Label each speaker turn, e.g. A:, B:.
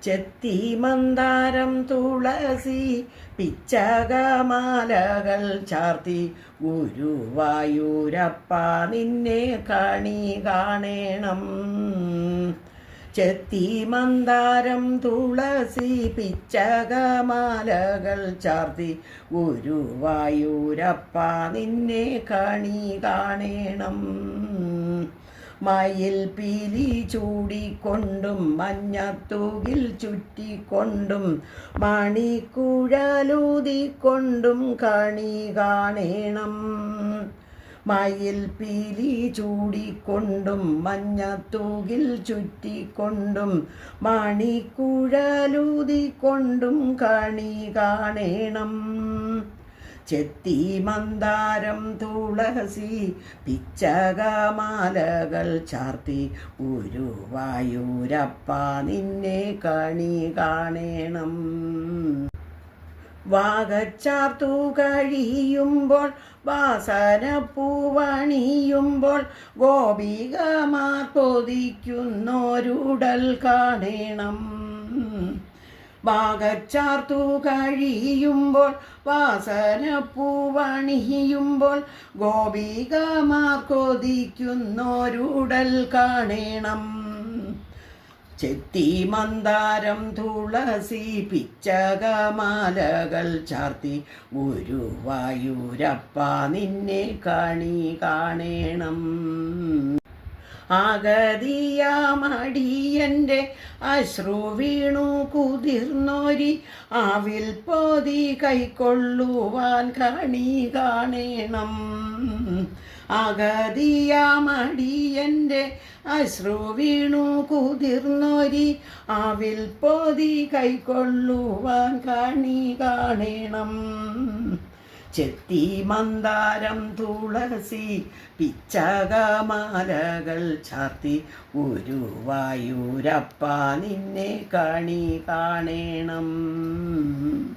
A: ചെത്തി മന്ദാരം തുളസി പിച്ചകമാലകൾ ചാർത്തി ഗുരുവായൂരപ്പ നിന്നെ കണി കാണേണം. ചെത്തി മന്ദാരം തുളസി പിച്ചകമാലകൾ ചാർത്തി ഗുരുവായൂരപ്പ നിന്നെ കണി കാണേണം. മയിൽ പീലി ചൂടിക്കൊണ്ടും മഞ്ഞത്തൂകിൽ ചുറ്റിക്കൊണ്ടും മണിക്കുഴലൂതിക്കൊണ്ടും കണി കാണേണം. മയിൽ പീലി ചൂടിക്കൊണ്ടും മഞ്ഞത്തൂകിൽ ചുറ്റിക്കൊണ്ടും മണിക്കുഴലൂതിക്കൊണ്ടും കണി കാണേണം. ചെത്തി മന്ദാരം തുളസി പിച്ചകമാലകൾ ചാർത്തി ഗുരുവായൂരപ്പ നിന്നെ കണി കാണേണം. വാകച്ചാർത്തു കഴിയുമ്പോൾ വാസനപ്പൂവണിയുമ്പോൾ ഗോപികമാർ കൊതിക്കുന്നോരുടൽ കാണേണം. വാകച്ചാർത്തു കഴിയുമ്പോൾ വാസനപ്പൂവണിയുമ്പോൾ ഗോപികമാർ കൊതിക്കുന്നോരുടൽ കാണേണം. ചെത്തി മന്ദാരം തുളസി പിച്ചകമാലകൾ ചാർത്തി ഗുരുവായൂരപ്പ നിന്നെ കണി കാണേണം. ആഗതിയാമടിയൻ്റെ അശ്രു വീണു കുതിർന്നോരി ആവിൽ പോതി കൈക്കൊള്ളുവാൻ കണി കാണേണം. ആഗതിയാമടിയൻ്റെ അശ്രു വീണു കുതിർന്നോരി ആവിൽ പോതി കൈക്കൊള്ളുവാൻ കണി കാണേണം. ചെത്തി മന്ദാരം തുളസി പിച്ചകമാലകൾ ചാർത്തി ഗുരുവായൂരപ്പ നിന്നെ കണി കാണേണം.